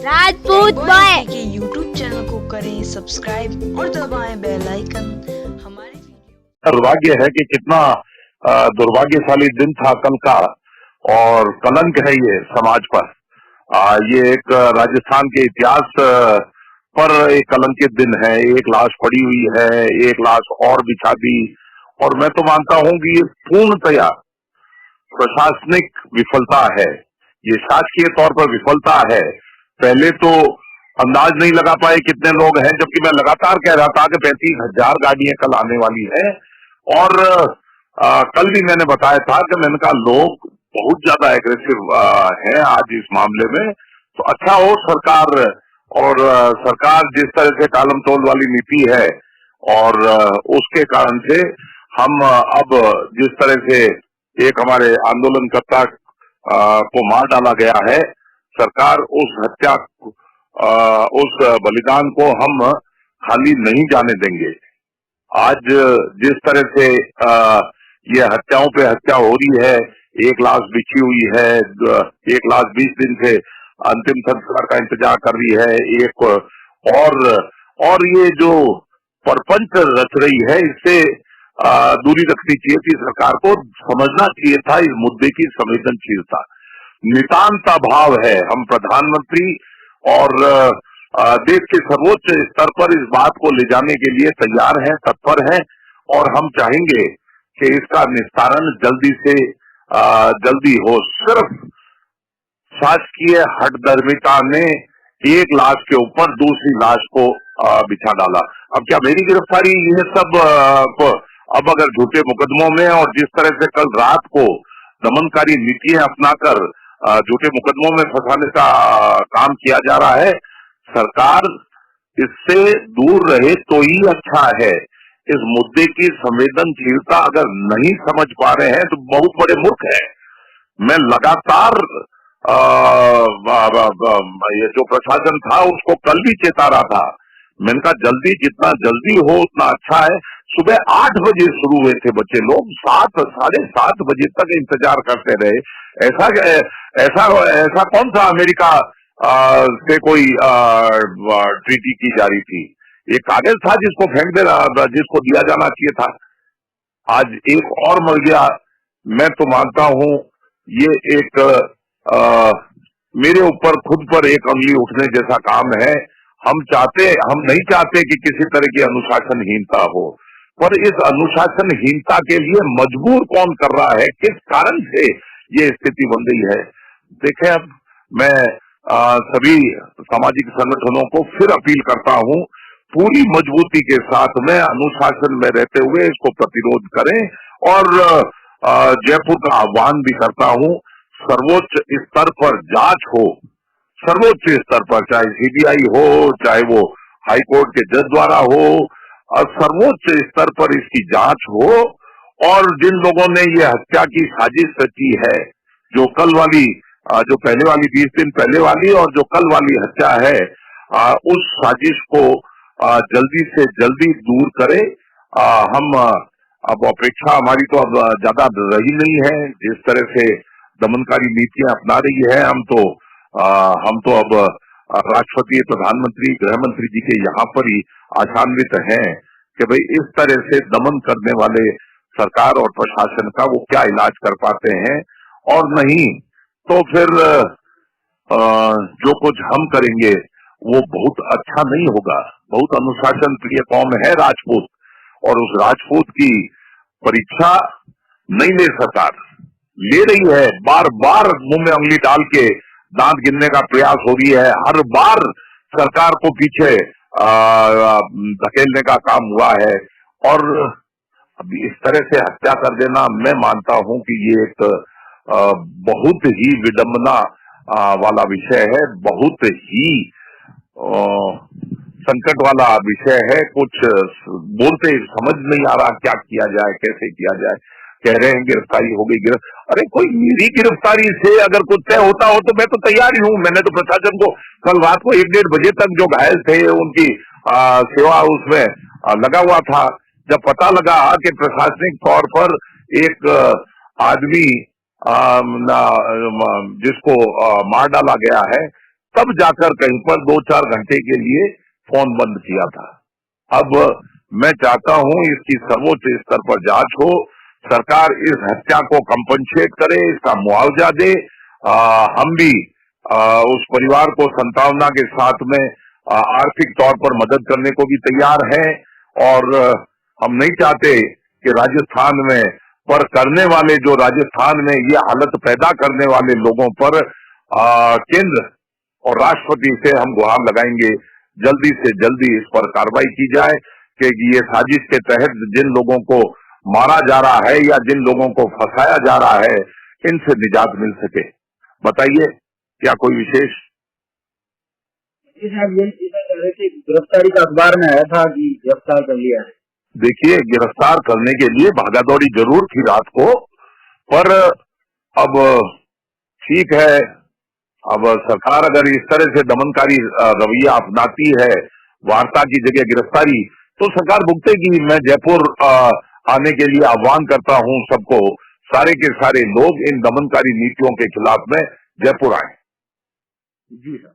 Rajput boy के YouTube channel को करें सब्सक्राइब और दबाएं बेल आइकन। हमारी दुर्भाग्य है कि कितना दुर्भाग्यशाली दिन था कल का, और कलंक है ये समाज पर। ये एक राजस्थान के इतिहास पर एक कलंकित दिन है। एक लाश पड़ी हुई है, एक लाश और बिछा दी, और मैं तो मानता हूं कि ये पूर्णतया प्रशासनिक विफलता है, ये शासकीय तौर पर विफलता है। पहले तो अंदाज नहीं लगा पाए कितने लोग हैं, जबकि मैं लगातार कह रहा था कि 35,000 गाड़ियां कल आने वाली है। और कल भी मैंने बताया था कि मैंने कहा लोग बहुत ज्यादा एग्रेसिव हैं आज इस मामले में। तो अच्छा हो सरकार, और सरकार जिस तरह से टालम टोल वाली नीति है, और उसके कारण से हम अब जिस तरह से एक हमारे आंदोलनकर्ता को मार डाला गया है, सरकार उस हत्या उस बलिदान को हम खाली नहीं जाने देंगे। आज जिस तरह से ये हत्याओं पे हत्या हो रही है, एक लाश बिछी हुई है, एक लाश 20 दिन से अंतिम संस्कार का इंतजार कर रही है, एक और ये जो परपंच रच रही है, इससे दूरी रखनी चाहिए थी। सरकार को समझना चाहिए था इस मुद्दे की संवेदनशीलता, नितांत अभाव है। हम प्रधानमंत्री और देश के सर्वोच्च स्तर पर इस बात को ले जाने के लिए तैयार हैं, तत्पर हैं, और हम चाहेंगे कि इसका निस्तारण जल्दी से जल्दी हो। सिर्फ शासकीय हठधर्मिता ने एक लाश के ऊपर दूसरी लाश को बिछा डाला। अब क्या मेरी गिरफ्तारी ये सब अब अगर झूठे मुकदमों में, और जिस तरह से कल रात को दमनकारी नीतियां अपनाकर झूठे मुकदमों में फंसाने का काम किया जा रहा है, सरकार इससे दूर रहे तो ही अच्छा है। इस मुद्दे की संवेदनशीलता अगर नहीं समझ पा रहे हैं तो बहुत बड़े मूर्ख हैं। मैं लगातार ये जो प्रशासन था उसको कल भी चेता रहा था। मैंने कहा जल्दी, जितना जल्दी हो उतना अच्छा है। सुबह 8 बजे शुरू हुए थे बच्चे लोग, 7 साढ़े 7 बजे तक इंतजार करते रहे। ऐसा ऐसा ऐसा कौन सा अमेरिका से कोई ट्रीटी की जा रही थी? ये कागज था जिसको फेंक देना, जिसको दिया जाना चाहिए था। आज एक और मर गया। मैं तो मानता हूं ये एक मेरे ऊपर खुद पर एक अंगली उठने जैसा काम है। हम नहीं चाहते कि किसी तरह की अनुशासनहीनता हो, पर इस अनुशासनहीनता के लिए मजबूर कौन कर रहा है, किस कारण से ये स्थिति बन गई है? देखें, अब मैं सभी सामाजिक संगठनों को फिर अपील करता हूं, पूरी मजबूती के साथ में अनुशासन में रहते हुए इसको प्रतिरोध करें। और जयपुर का आह्वान भी करता हूं, सर्वोच्च स्तर पर जांच हो, सर्वोच्च स्तर पर, चाहे सीबीआई हो, चाहे वो हाईकोर्ट के जज द्वारा हो, और सर्वोच्च स्तर पर इसकी जांच हो। और जिन लोगों ने ये हत्या की साजिश रची है, जो कल वाली, जो पहले वाली 20 दिन पहले वाली और जो कल वाली हत्या है, उस साजिश को जल्दी से जल्दी दूर करे। हम अब अपेक्षा हमारी तो अब ज्यादा रही नहीं है। जिस तरह से दमनकारी नीतियां अपना रही है, हम तो अब राष्ट्रपति, प्रधानमंत्री, गृह मंत्री जी के यहाँ पर ही आशान्वित हैं कि भाई इस तरह से दमन करने वाले सरकार और प्रशासन का वो क्या इलाज कर पाते हैं। और नहीं तो फिर जो कुछ हम करेंगे वो बहुत अच्छा नहीं होगा। बहुत अनुशासन प्रिय कौम है राजपूत, और उस राजपूत की परीक्षा नहीं ले सरकार ले रही है। बार बार मुंह में उंगली डाल के दांत गिनने का प्रयास हो रही है। हर बार सरकार को पीछे धकेलने का काम हुआ है। और अभी इस तरह से हत्या कर देना, मैं मानता हूं कि ये एक बहुत ही विडंबना वाला विषय है, बहुत ही संकट वाला विषय है। कुछ बोलते समझ नहीं आ रहा क्या किया जाए, कैसे किया जाए। कह रहे हैं गिरफ्तारी हो गई, अरे कोई मेरी गिरफ्तारी से अगर कुछ तय होता हो तो मैं तो तैयार ही हूं। मैंने तो प्रशासन को कल रात को 1-1:30 बजे तक जो घायल थे उनकी सेवा उसमें लगा हुआ था। जब पता लगा कि प्रशासनिक तौर पर एक आदमी जिसको मार डाला गया है, तब जाकर कहीं पर 2-4 घंटे के लिए फोन बंद किया था। अब मैं चाहता हूं इसकी सर्वोच्च स्तर पर जांच हो, सरकार इस हत्या को कंपनसेट करे, इसका मुआवजा दे। हम भी उस परिवार को सांत्वना के साथ में आर्थिक तौर पर मदद करने को भी तैयार हैं और हम नहीं चाहते कि राजस्थान में पर करने वाले जो राजस्थान में ये हालत पैदा करने वाले लोगों पर केंद्र और राष्ट्रपति से हम गुहार लगाएंगे जल्दी से जल्दी इस पर कार्रवाई की जाए कि ये साजिश के तहत जिन लोगों को मारा जा रहा है या जिन लोगों को फंसाया जा रहा है इनसे निजात मिल सके। बताइए क्या कोई विशेष? जी साहब, यही चीजें कह रहे थे, गिरफ्तारी का अखबार में आया था कि गिरफ्तार कर लिया है। देखिए, गिरफ्तार करने के लिए भागादौड़ी जरूर थी रात को, पर अब ठीक है, अब सरकार अगर इस तरह से दमनकारी रवैया अपनाती है, वार्ता की जगह गिरफ्तारी, तो सरकार भुगतेगी। मैं जयपुर आने के लिए आह्वान करता हूं सबको, सारे के सारे लोग इन दमनकारी नीतियों के खिलाफ में जयपुर आए। जी सर।